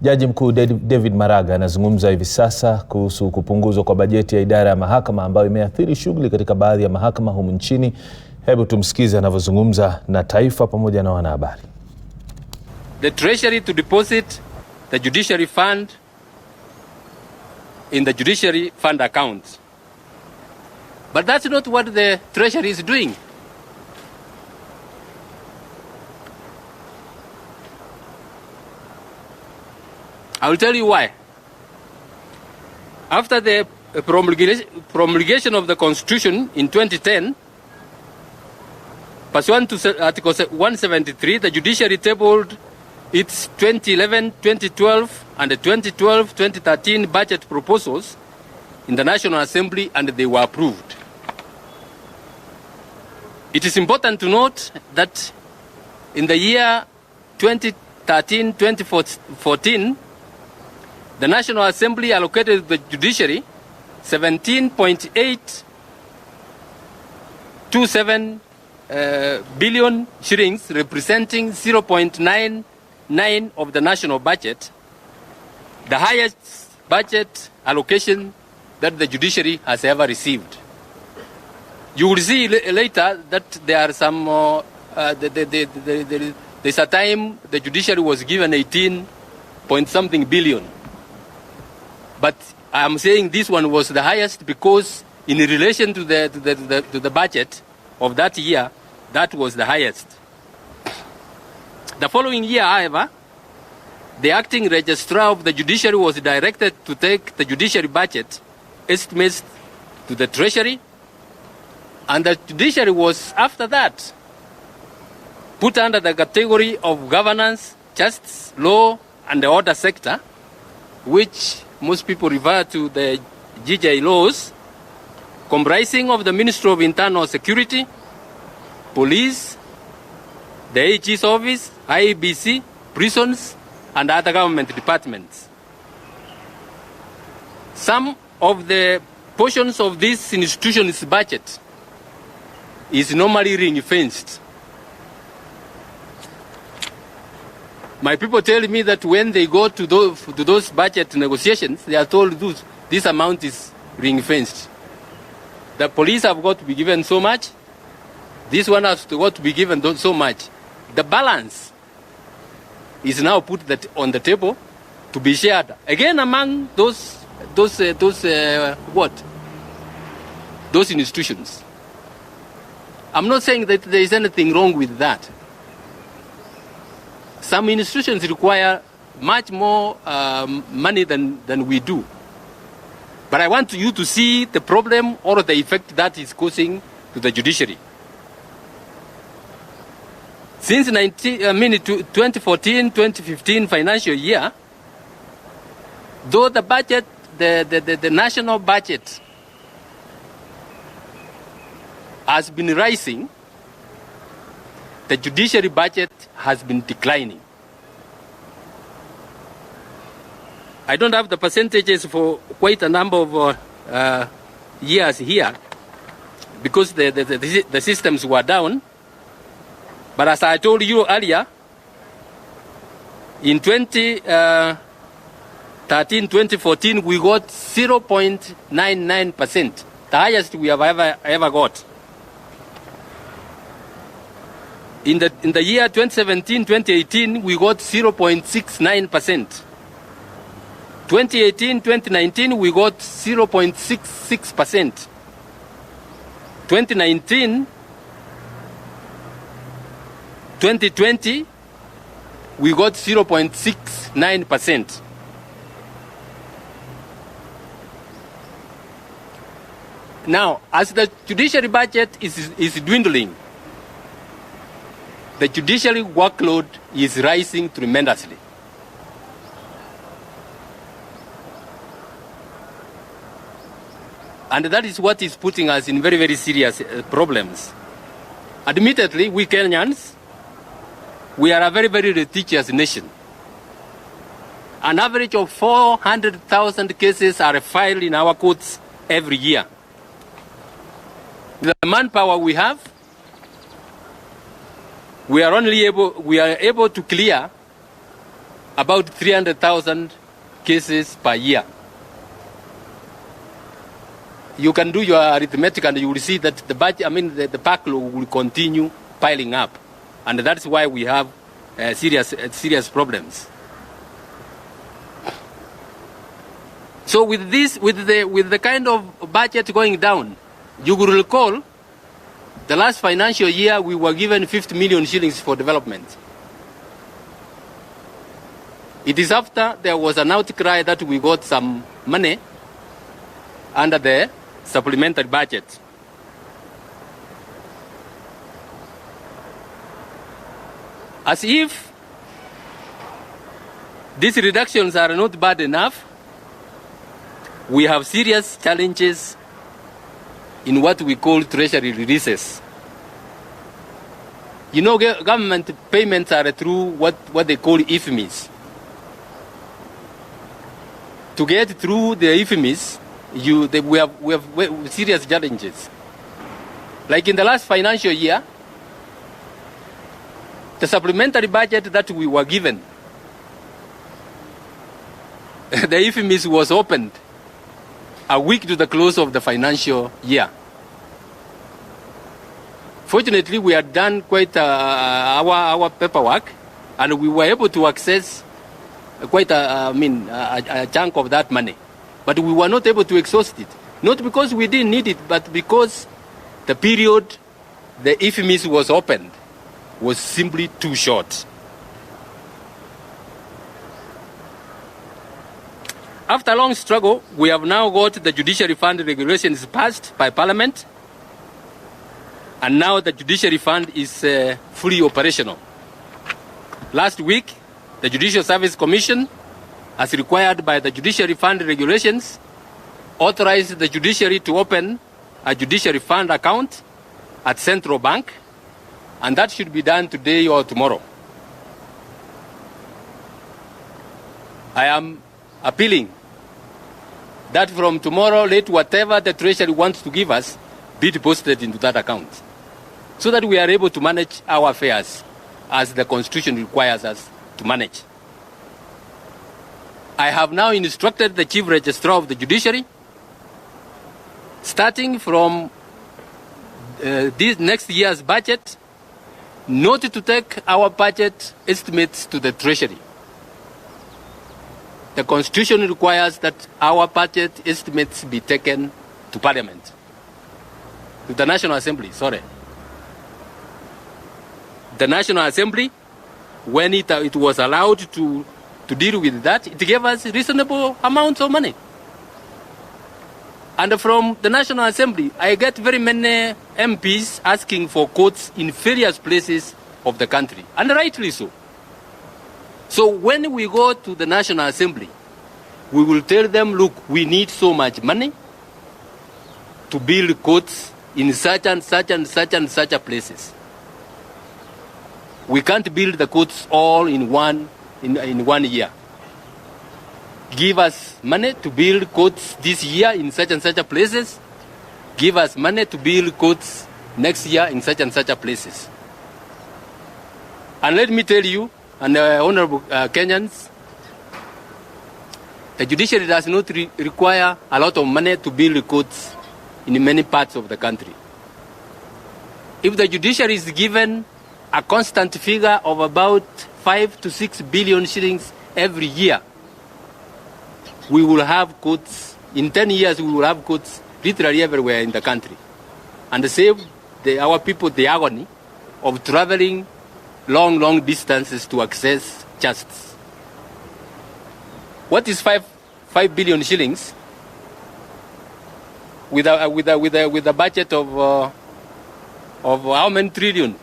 Jaji Mkuu David Maraga anazungumza hivi sasa kuhusu kupunguzwa kwa bajeti ya idara ya mahakama ambayo imeathiri shughuli katika baadhi ya mahakama humu nchini. Hebu tumsikize anavyozungumza na Taifa pamoja na wanahabari. The Treasury to deposit the Judiciary Fund in the Judiciary Fund account. But that's not what the Treasury is doing. I will tell you why. After the promulgation of the Constitution in 2010, pursuant to Article 173, the Judiciary tabled its 2011, 2012, and the 2012-2013 budget proposals in the National Assembly, and they were approved. It is important to note that in the year 2013-2014, the National Assembly allocated the judiciary 17.827 billion shillings, representing 0.99 of the national budget, the highest budget allocation that the judiciary has ever received. You will see later that there are some, there's a time the judiciary was given 18 point something billion. But I'm saying this one was the highest because in relation to the budget of that year, that was the highest. The following year, however, the acting registrar of the judiciary was directed to take the judiciary budget estimates to the Treasury, and the judiciary was, after that, put under the category of governance, justice, law, and the order sector, which most people refer to the GJ laws, comprising of the Ministry of Internal Security, Police, the AG's office, IEBC, prisons, and other government departments. Some of the portions of this institution's budget is normally ring-fenced. My people tell me that when they go to those budget negotiations, they are told this amount is ring-fenced. The police have got to be given so much. This one has got to be given so much. The balance is now put on the table to be shared again among those institutions. I'm not saying that there is anything wrong with that. Some institutions require much more money than we do. But I want you to see the problem or the effect that is causing to the judiciary. Since 2014-2015 financial year, though the budget, the national budget has been rising, the judiciary budget has been declining. I don't have the percentages for quite a number of years here because the systems were down. But as I told you earlier, in 2013-2014, we got 0.99%, the highest we have ever got. In the year 2017-2018, we got 0.69%. 2018-2019, we got 0.66%. 2019-2020, we got 0.69%. Now, as the judiciary budget is dwindling, the judiciary workload is rising tremendously. And that is what is putting us in very, very serious problems. Admittedly, we Kenyans, we are a very, very litigious nation. An average of 400,000 cases are filed in our courts every year. The manpower we have, we are able to clear about 300,000 cases per year. You can do your arithmetic and you will see that the budget, the backlog will continue piling up. And that's why we have serious problems. So with the kind of budget going down, you will recall the last financial year we were given 50 million shillings for development. It is after there was an outcry that we got some money under the supplementary budget. As if these reductions are not bad enough, we have serious challenges in what we call treasury releases. You know, government payments are through what they call IFMIs. To get through the IFMIs, we have serious challenges. Like in the last financial year, the supplementary budget that we were given, the IFMIs was opened a week to the close of the financial year. Fortunately, we had done quite our paperwork, and we were able to access quite a chunk of that money. But we were not able to exhaust it. Not because we didn't need it, but because the period the IFMIs was opened was simply too short. After a long struggle, we have now got the judiciary fund regulations passed by Parliament, and now the judiciary fund is fully operational. Last week, the Judicial Service Commission, as required by the judiciary fund regulations, authorized the judiciary to open a judiciary fund account at Central Bank, and that should be done today or tomorrow. I am appealing that from tomorrow, let whatever the Treasury wants to give us be deposited into that account, so that we are able to manage our affairs as the Constitution requires us to manage. I have now instructed the Chief Registrar of the Judiciary, starting from this next year's budget, not to take our budget estimates to the Treasury. The Constitution requires that our budget estimates be taken to Parliament, to the National Assembly, sorry. The National Assembly, when it was allowed to deal with that, it gave us reasonable amounts of money. And from the National Assembly, I get very many MPs asking for quotes in various places of the country, and rightly so. So when we go to the National Assembly, we will tell them, look, we need so much money to build courts in such and such and such and such a places. We can't build the courts all in one year. Give us money to build courts this year in such and such a places. Give us money to build courts next year in such and such a places. And let me tell you, and honorable Kenyans, the judiciary does not require a lot of money to build courts in many parts of the country. If the judiciary is given a constant figure of about 5 to 6 billion shillings every year, we will have courts, in 10 years we will have courts literally everywhere in the country, and save our people the agony of traveling long distances to access justice. What is 5 billion shillings with a budget of how many trillion?